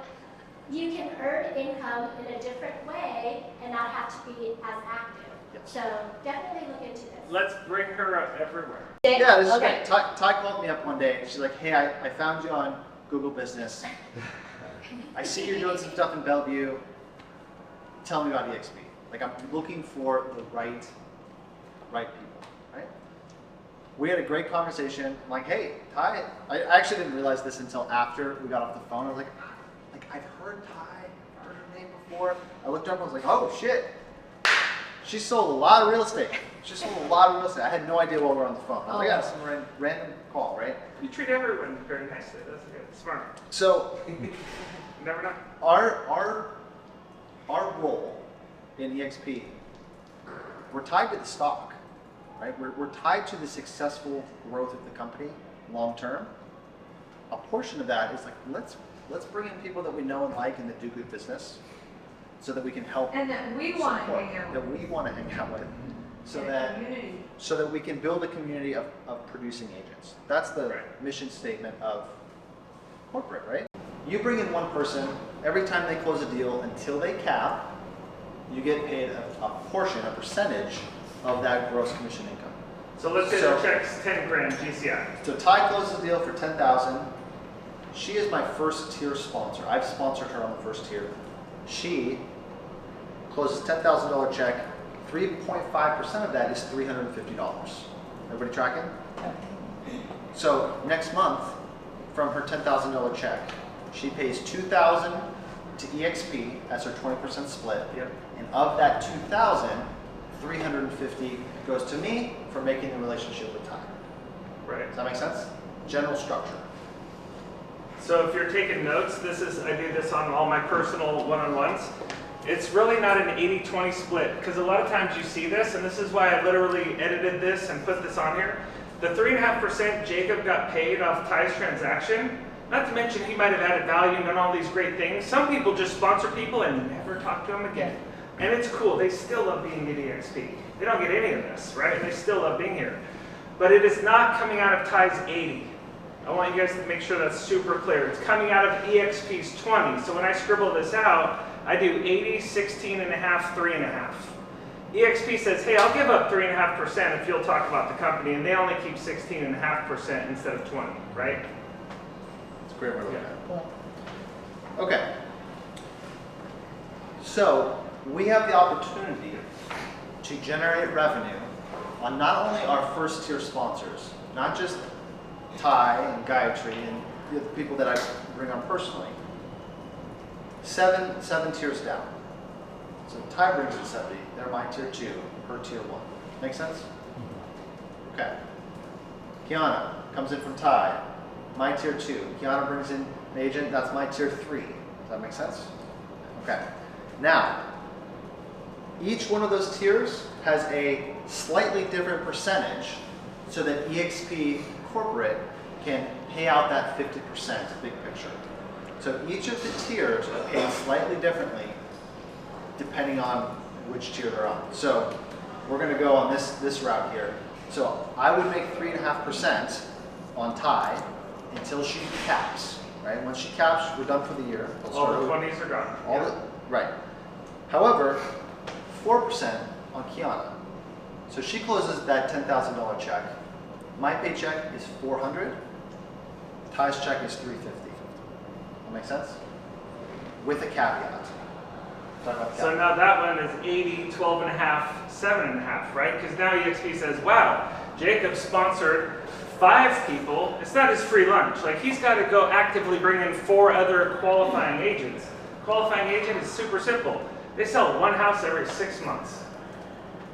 you can earn income in a different way and not have to be as active. Yes. So definitely look into this. Let's bring her up everywhere. Yeah, this is Okay. great. Ty called me up one day and she's like, hey, I found you on Google Business. I see you're doing some stuff in Bellevue. Tell me about EXP. Like, I'm looking for the right people, right? We had a great conversation. I'm like, hey, Ty, I actually didn't realize this until after we got off the phone. I was like, I've heard Ty, I've heard her name before. I looked up and I was like, oh shit. She sold a lot of real estate. She sold a lot of real estate. I had no idea while we were on the phone. I was like, yeah, some random call, right? You treat everyone very nicely. That's good. Smart. So, Never know. our role in EXP, we're tied to the stock, right? We're tied to the successful growth of the company long term. A portion of that is like, let's bring in people that we know and like and that do good business, so that we can help And that we want to support, hang out that with. we want to hang out with, so in that community. so that we can build a community of producing agents. That's the Right. mission statement of corporate, right? You bring in one person, every time they close a deal until they cap, you get paid a portion, a percentage of that gross commission income. So let's say So- the check's 10 grand GCI. So Ty closes a deal for 10,000. She is my first tier sponsor. I've sponsored her on the first tier. She closes $10,000 check. 3.5% of that is $350. Everybody tracking? So next month, from her $10,000 check, she pays $2,000 to EXP as her 20% split. Yep. And of that $2,000, $350 goes to me for making the relationship with Ty. Right. Does that make sense? General structure. So if you're taking notes, I do this on all my personal one-on-ones. It's really not an 80-20 split, because a lot of times you see this, and this is why I literally edited this and put this on here. The 3.5% Jacob got paid off Ty's transaction, not to mention he might have added value and done all these great things. Some people just sponsor people and never talk to them again. And it's cool, they still love being at EXP. They don't get any of this, right? And they still love being here. But it is not coming out of Ty's 80. I want you guys to make sure that's super clear. It's coming out of EXP's 20. So when I scribble this out, I do 80, 16.5, 3.5. EXP says, hey, I'll give up 3.5% if you'll talk about the company, and they only keep 16.5% instead of 20, right? It's a great way to look at it. Yeah. Okay. So we have the opportunity to generate revenue on not only our first tier sponsors, not just Ty and Gayatri and the people that I bring on personally. Seven tiers down. So Ty brings in 70, they're my tier 2, her tier 1. Make sense? Okay. Kiana comes in from Ty, my tier 2. Kiana brings in an agent, that's my tier 3. Does that make sense? Okay. Now, each one of those tiers has a slightly different percentage so that EXP corporate can pay out that 50% big picture. So each of the tiers are paid slightly differently depending on which tier they're on. So we're going to go on this route here. So I would make 3.5% on Ty until she caps, right? Once she caps, we're done for the year. We'll All start the over. 20s are gone. All the, right. However, 4% on Kiana. So she closes that $10,000 check. My paycheck is $400. Ty's check is $350. That make sense? With a caveat. Talk about the So caveat. now that one is 80, 12.5, 7.5, right? Because now EXP says, wow, Jacob sponsored 5 people. It's not his free lunch. Like, he's got to go actively bring in 4 other qualifying agents. Qualifying agent is super simple. They sell 1 house every 6 months.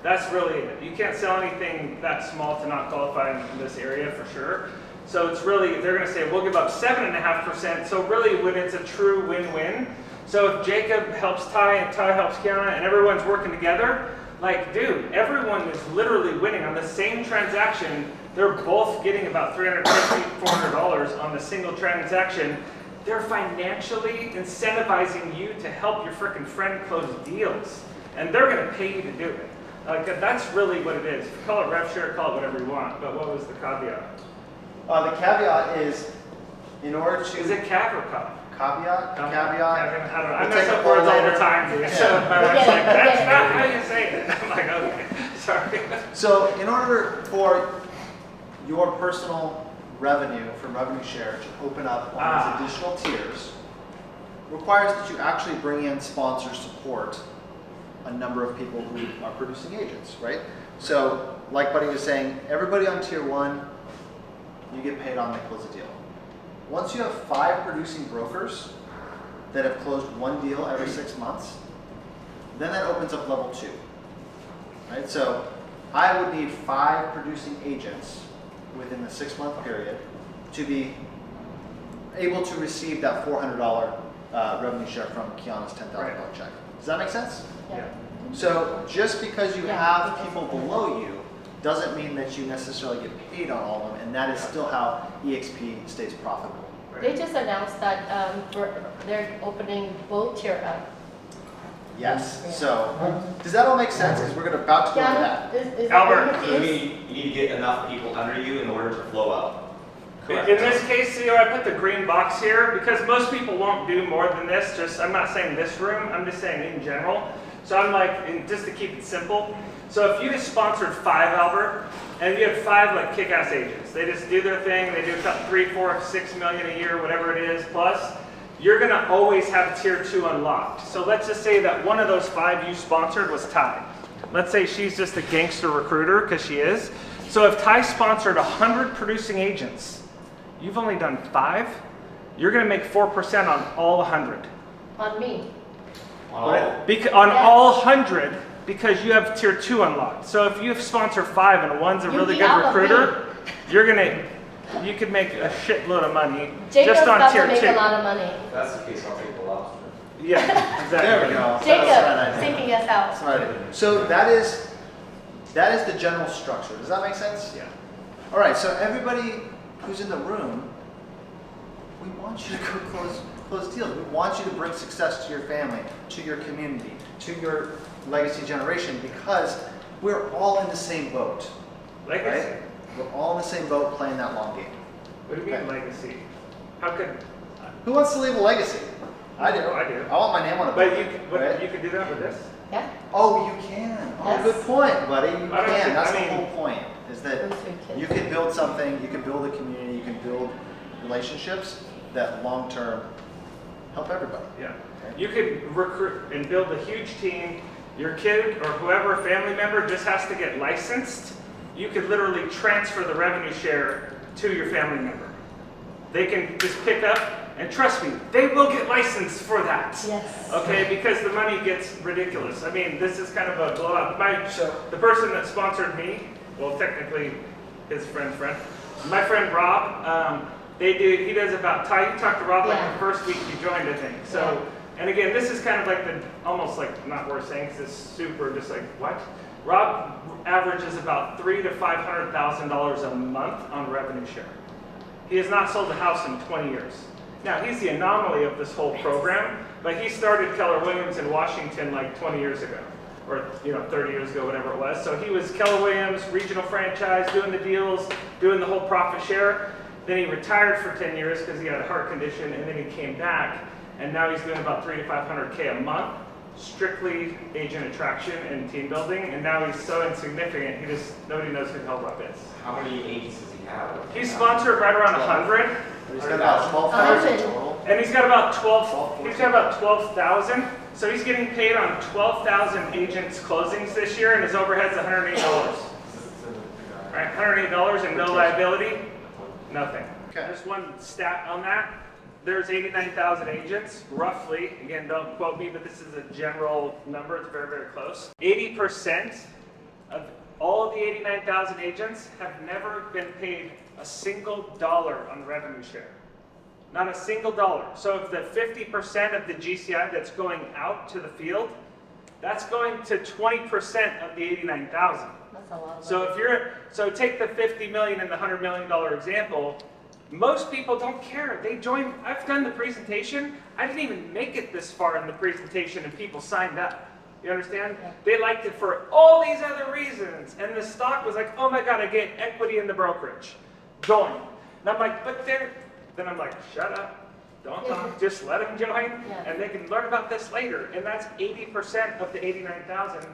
That's really it. You can't sell anything that small to not qualify in this area for sure. So it's really, they're going to say, we'll give up 7.5%. So really, when it's a true win-win. So if Jacob helps Ty and Ty helps Kiana and everyone's working together, like, dude, everyone is literally winning on the same transaction. They're both getting about $350, $400 on the single transaction. They're financially incentivizing you to help your freaking friend close deals. And they're going to pay you to do it. Like, that's really what it is. Call it rev share, call it whatever you want. But what was the caveat? The caveat is, in order to... Is it cav or cav? Caveat? Caveat? I don't know. I We'll mess take up a poll words all later. the time, dude. So Yeah. my wife's get like, it, that's we not get how it. you say it. I'm like, okay, sorry. So in order for your personal revenue from revenue share to open up on these additional tiers, requires that you actually bring in sponsor support, a number of people who are producing agents, right? So, like Buddy was saying, everybody on tier 1, you get paid on the close a deal. Once you have 5 producing brokers that have closed 1 deal every 6 months, then that opens up level 2, right? So, I would need 5 producing agents within the 6-month period to be able to receive that $400 revenue share from Kiana's $10,000 check. Does that make sense? Yeah. So just because you have people below you doesn't mean that you necessarily get paid on all of them, and that is still how EXP stays profitable. They just announced that they're opening both tier up. Yes. So does that all make sense? Because we're about to go to that. Is Albert, that So your you case? need to get enough people under you in order to flow up. In this case, I put the green box here because most people won't do more than this. I'm not saying this room, I'm just saying in general. So I'm like, just to keep it simple. So if you just sponsored 5, Albert, and you had 5 like kick-ass agents, they just do their thing, they do about 3, 4, 6 million a year, whatever it is, plus, you're gonna always have tier 2 unlocked. So let's just say that one of those 5 you sponsored was Ty. Let's say she's just a gangster recruiter, because she is. So if Ty sponsored 100 producing agents, you've only done 5, you're gonna make 4% on all 100. On me. Oh. On all 100, because you have tier 2 unlocked. So if you sponsor 5 and one's a You really beat good out of recruiter, you could make a shitload of money Jacob's just on about tier to make 2. a lot of money. If that's the case, I'll take the lobster. Yeah, exactly. There we go. Jacob, That's right. taking us out. That's right. So that is the general structure. Does that make sense? Yeah. All right. So everybody who's in the room, we want you to go close deals. We want you to bring success to your family, to your community, to your legacy generation, because we're all in the same boat. Legacy. Right? We're all in the same boat playing that long game. What do you mean legacy? How could? Who wants to leave a legacy? I do. I do. I want my name on a But book. you could do that with this. Yeah. Oh, you can. Oh, Yes. good point, buddy. You I don't can. think- That's I the mean- whole point. Is that Those 3 kids. you can build something. You can build a community. You can build relationships that long term help everybody. Yeah. You could recruit and build a huge team. Your kid or whoever, family member, just has to get licensed. You could literally transfer the revenue share to your family member. They can just pick up, and trust me, they will get licensed for that. Yes. Okay, because the money gets ridiculous. I mean, this is kind of a blowout. So- The person that sponsored me, well, technically his friend, my friend Rob, he does about, Ty, you talked to Rob like Yeah. the first week you joined, I think. So, and again, this is kind of like almost like, not worth saying, because it's super just like, what? Rob averages about $300,000 to $500,000 a month on revenue share. He has not sold a house in 20 years. Now, he's the anomaly of this whole program, but he started Keller Williams in Washington like 20 years ago, or 30 years ago, whatever it was. So he was Keller Williams, regional franchise, doing the deals, doing the whole profit share. Then he retired for 10 years because he had a heart condition, and then he came back, and now he's doing about $300,000 to $500,000 a month, strictly agent attraction and team building, and now he's so insignificant, nobody knows who the hell Rob is. How many agents does he have? He's sponsored right around 100. He's got about 1,200 total. And he's got about 12,000. So he's getting paid on 12,000 agents closings this year, and his overhead's $108. All right, $108 and no liability, nothing. Okay. Just one stat on that. There's 89,000 agents, roughly. Again, don't quote me, but this is a general number. It's very, very close. 80% of all of the 89,000 agents have never been paid a single dollar on revenue share. Not a single dollar. So if the 50% of the GCI that's going out to the field, that's going to 20% of the 89,000. That's a lot of So money. so take the 50 million and the $100 million example. Most people don't care. They join. I've done the presentation. I didn't even make it this far in the presentation, and people signed up. You understand? Yeah. They liked it for all these other reasons, and the stock was like, oh my god, I get equity in the brokerage. Join. And I'm like, but they're. Then I'm like, shut up. Don't talk. Just let them join, Yeah. and they can learn about this later. And that's 80% of the 89,000.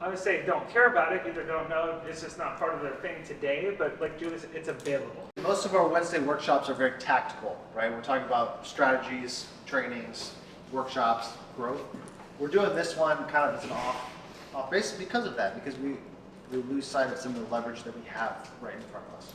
I would say don't care about it, either don't know, it's just not part of their thing today, but like Julie said, it's available. Most of our Wednesday workshops are very tactical, right? We're talking about strategies, trainings, workshops, growth. We're doing this one kind of as an off basis because of that, because we lose sight of some of the leverage that we have right in front of us.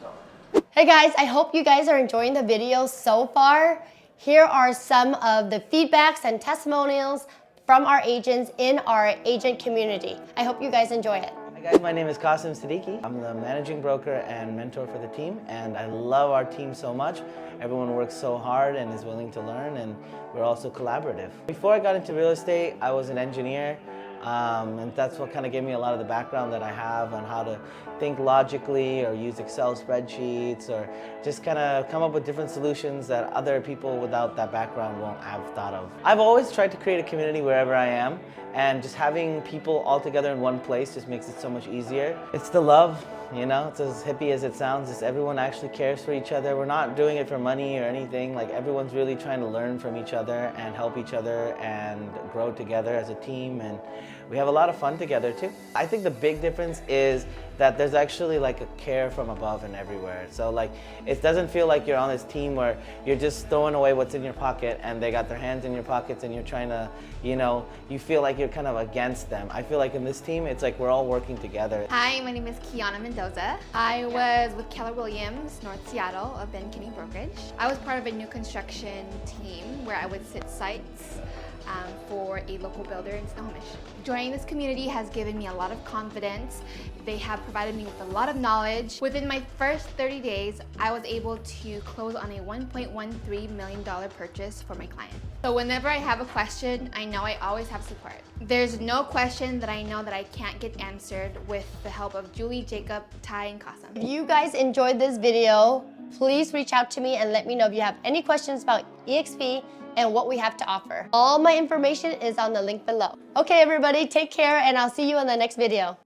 So. Hey guys, I hope you guys are enjoying the video so far. Here are some of the feedbacks and testimonials from our agents in our agent community. I hope you guys enjoy it. Hi guys, my name is Qasim Siddiqui. I'm the managing broker and mentor for the team, and I love our team so much. Everyone works so hard and is willing to learn, and we're also collaborative. Before I got into real estate, I was an engineer, and that's what kind of gave me a lot of the background that I have on how to think logically or use Excel spreadsheets or just kind of come up with different solutions that other people without that background won't have thought of. I've always tried to create a community wherever I am, and just having people all together in one place just makes it so much easier. It's the love, you know, it's as hippie as it sounds, just everyone actually cares for each other. We're not doing it for money or anything, like everyone's really trying to learn from each other and help each other and grow together as a team, and we have a lot of fun together too. I think the big difference is that there's actually like a care from above and everywhere. So like, it doesn't feel like you're on this team where you're just throwing away what's in your pocket and they got their hands in your pockets and you're trying to, you know, you feel like you're kind of against them. I feel like in this team, it's like we're all working together. Hi, my name is Kiana Mendoza. I was with Keller Williams, North Seattle, of Ben Kinney Brokerage. I was part of a new construction team where I would sit sites for a local builder in Snohomish. Joining this community has given me a lot of confidence. They have provided me with a lot of knowledge. Within my first 30 days, I was able to close on a $1.13 million purchase for my client. So whenever I have a question, I know I always have support. There's no question that I know that I can't get answered with the help of Julie, Jacob, Ty, and Qasim. If you guys enjoyed this video, please reach out to me and let me know if you have any questions about EXP and what we have to offer. All my information is on the link below. Okay, everybody, take care, and I'll see you in the next video.